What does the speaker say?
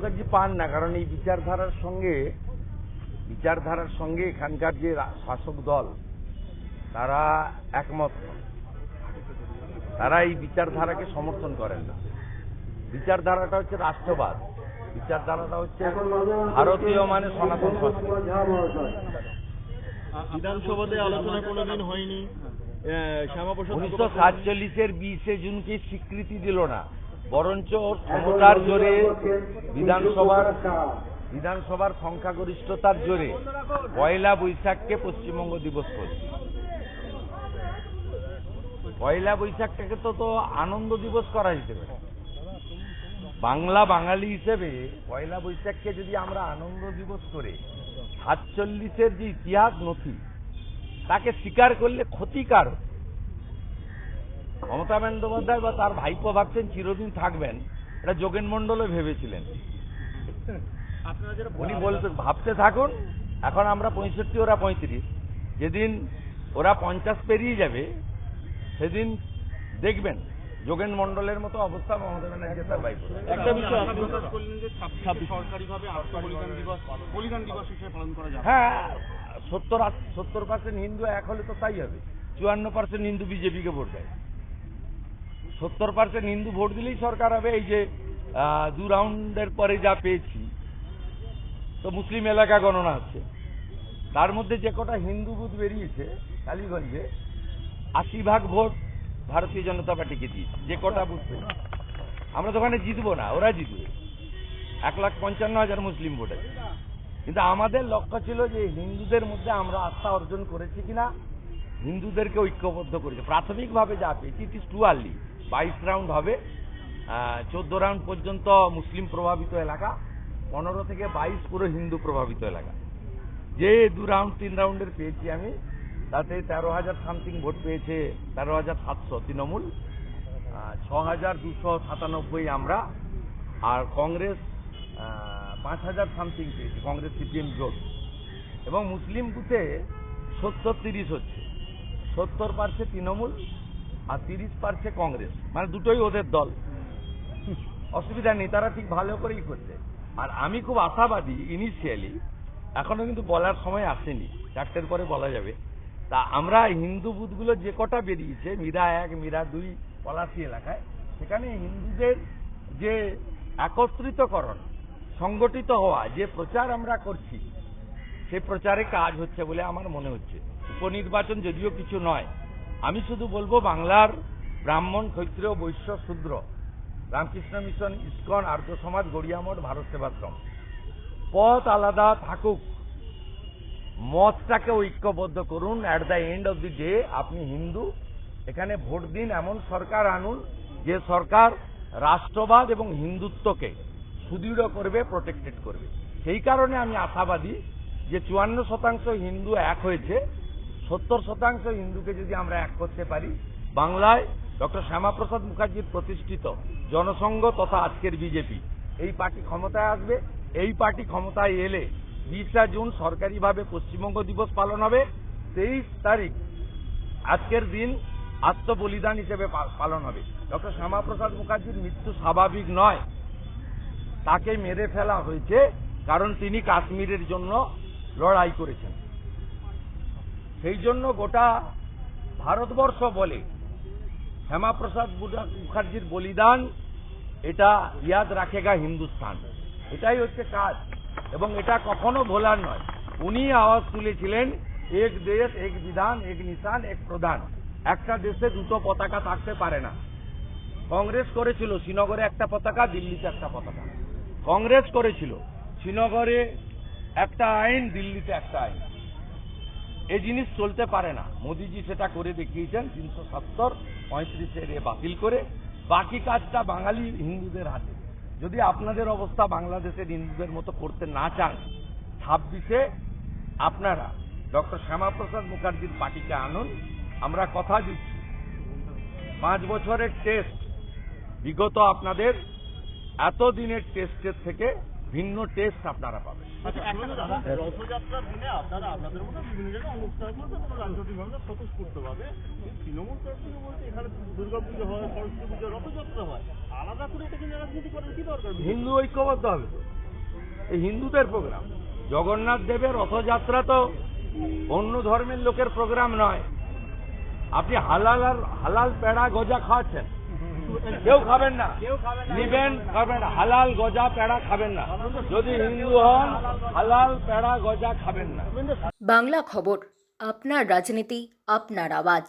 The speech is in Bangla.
মুখার্জি পান না, কারণ এই বিচারধারার সঙ্গে এখানকার যে শাসক দল তারা একমত নন। তারা এই বিচারধারাকে সমর্থন করেন না। বিচারধারাটা হচ্ছে রাষ্ট্রবাদ, বিচারধারাটা হচ্ছে ভারতীয় মানে সনাতন সংস্কৃতি। বিধানসভাতে আলোচনা কোনোদিন হয়নি। 1947-এর 20শে জুনকে স্বীকৃতি দিল না, বরঞ্চ ক্ষমতার জোরে বিধানসভার সংখ্যাগরিষ্ঠতার জোরে পয়লা বৈশাখকে পশ্চিমবঙ্গ দিবস করছে। পয়লা বৈশাখটাকে তো আনন্দ দিবস করা যেতে পারে। বাঙালি হিসেবে পয়লা বৈশাখকে যদি আমরা আনন্দ দিবস করে 47-এর যে ইতিহাস নথি তাকে স্বীকার করলে ক্ষতিকার। মমতা বন্দ্যোপাধ্যায় বা তার ভাইপো ভাবছেন চিরদিন থাকবেন, এটা যোগেন মণ্ডলও ভেবেছিলেন। উনি ভাবতে থাকুন, এখন আমরা 65, ওরা 35। যেদিন ওরা 50 পেরিয়ে যাবে সেদিন দেখবেন যোগেন মণ্ডলের মতো অবস্থা মমতা ব্যানার্জি তার ভাইপো। একটা বিষয় সরকারিভাবে বলিদান দিবস হিসেবে পালন করা যাবে। হ্যাঁ, 70% হিন্দু এক হলে তো তাই হবে। 54% হিন্দু বিজেপিকে ভোট দেয়, 70% হিন্দু ভোট দিলেই সরকার হবে। এই যে 2 রাউন্ডের পরে যা পেয়েছি, তো মুসলিম এলাকা গণনা হচ্ছে, তার মধ্যে যে কটা হিন্দু বুথ বেরিয়েছে কালীগঞ্জে 80% ভোট ভারতীয় জনতা পার্টিকে দিয়েছে। যে কটা বুথ পেয়েছে, আমরা তো ওখানে জিতবো না, ওরা জিতবে। 1,55,000 মুসলিম ভোট আছে। কিন্তু আমাদের লক্ষ্য ছিল যে হিন্দুদের মধ্যে আমরা আস্থা অর্জন করেছি কিনা, হিন্দুদেরকে ঐক্যবদ্ধ করেছে। প্রাথমিকভাবে যা পেয়েছি, it is too early. 22 round হবে, 14 রাউন্ড পর্যন্ত মুসলিম প্রভাবিত এলাকা, 15 থেকে 22 পুরো হিন্দু প্রভাবিত এলাকা। যে 2 রাউন্ড 3 রাউন্ডের পেয়েছি আমি, তাতে 13,000 সামথিং ভোট পেয়েছে 13,700 তৃণমূল, 6,297 আমরা, আর কংগ্রেস 5,000 সামথিং পেয়েছে, কংগ্রেস সিপিএম জোট। এবং মুসলিম বুথে 70-30 হচ্ছে, 70% তৃণমূল আর 30% কংগ্রেস, মানে দুটোই ওদের দল। অসুবিধা নেই, তারা ঠিক ভালো করেই করছে। আর আমি খুব আশাবাদী ইনিশিয়ালি, এখনো কিন্তু বলার সময় আসেনি, 4টের পরে বলা যাবে। তা আমরা হিন্দু বুথগুলো যে কটা বেরিয়েছে, মীরা 1, মীরা 2, পলাশী এলাকায়, সেখানে হিন্দুদের যে একত্রিতকরণ, সংগঠিত হওয়া, যে প্রচার আমরা করছি, সেই প্রচারে কাজ হচ্ছে বলে আমার মনে হচ্ছে। উপনির্বাচন যদিও কিছু নয়, আমি শুধু বলবো বাংলার ব্রাহ্মণ, ক্ষত্রিয়, বৈশ্য, শূদ্র, রামকৃষ্ণ মিশন, ইসকন, আর্য সমাজ, গড়িয়া মঠ, ভারত সেবাশ্রম, পথ আলাদা থাকুক, মতটাকে ঐক্যবদ্ধ করুন। At the end of the day আপনি হিন্দু, এখানে ভোট দিন, এমন সরকার আনুন যে সরকার রাষ্ট্রবাদ এবং হিন্দুত্বকে সুদৃঢ় করবে, প্রোটেক্টেড করবে। সেই কারণে আমি আশাবাদী যে 54% হিন্দু এক হয়েছে, 70% হিন্দুকে যদি আমরা এক করতে পারি, বাংলায় ডক্টর শ্যামাপ্রসাদ মুখার্জির প্রতিষ্ঠিত জনসংঘ তথা আজকের বিজেপি, এই পার্টি ক্ষমতায় আসবে। এই পার্টি ক্ষমতায় এলে 20 জুন সরকারিভাবে পশ্চিমবঙ্গ দিবস পালন হবে। 23 তারিখ আজকের দিন আত্মবলিদান হিসেবে পালন হবে। ডক্টর শ্যামাপ্রসাদ মুখার্জির মৃত্যু স্বাভাবিক নয়, তাকে মেরে ফেলা হয়েছে কারণ তিনি কাশ্মীরের জন্য লড়াই করেছেন। সেই জন্য গোটা ভারতবর্ষ বলে শ্যামাপ্রসাদ মুখার্জির বলিদান, এটা ইয়াদ রাখেগা হিন্দুস্তান, এটাই হচ্ছে কাজ। এবং এটা কখনো ভোলার নয়। উনি আওয়াজ তুলেছিলেন, এক দেশ, এক বিধান, এক নিশান, এক প্রধান। একটা দেশে দুটো পতাকা থাকতে পারে না। কংগ্রেস করেছিল শ্রীনগরে একটা পতাকা, দিল্লিতে একটা পতাকা। কংগ্রেস করেছিল শ্রীনগরে একটা আইন, দিল্লিতে একটা আইন। এই জিনিস চলতে পারে না। মোদিজি সেটা করে দেখিয়েছেন 370-35 বাতিল করে। বাকি কাজটা বাঙালি হিন্দুদের হাতে। যদি আপনাদের অবস্থা বাংলাদেশের হিন্দুদের মতো করতে না চান, 26-এ আপনারা ডক্টর শ্যামাপ্রসাদ মুখার্জির পার্টিকে আনুন। আমরা কথা দিচ্ছি 5 বছরের টেস্ট, বিগত আপনাদের এতদিনের টেস্টের থেকে ভিন্ন টেস্ট আপনারা পাবেন। রথযাত্রার দিনে আপনারা আপনাদের মতো বিভিন্ন জায়গায় অনুষ্ঠান করতে রাজনৈতিকভাবে স্বতঃস্ফূর্তভাবে, তৃণমূল কর্তৃক বলতে এখানে দুর্গাপুজো হয়, সরস্বতী পুজো, রথযাত্রা হয়, আলাদা করে এটা কিন্তু রাজনীতি করার কি দরকার? হিন্দু ঐক্যবদ্ধ হবে তো। এই হিন্দুদের প্রোগ্রাম। জগন্নাথ দেবের রথযাত্রা তো অন্য ধর্মের লোকের প্রোগ্রাম নয়। আপনি হালাল পেড়া গজা খাওয়াচ্ছেন, কেউ খাবেন না, নিবেন খাবেন না, হালাল গজা পেড়া খাবেন না। যদি হিন্দু হন হালাল পেড়া গজা খাবেন না। বাংলা খবর, আপনার রাজনীতি, আপনার আওয়াজ।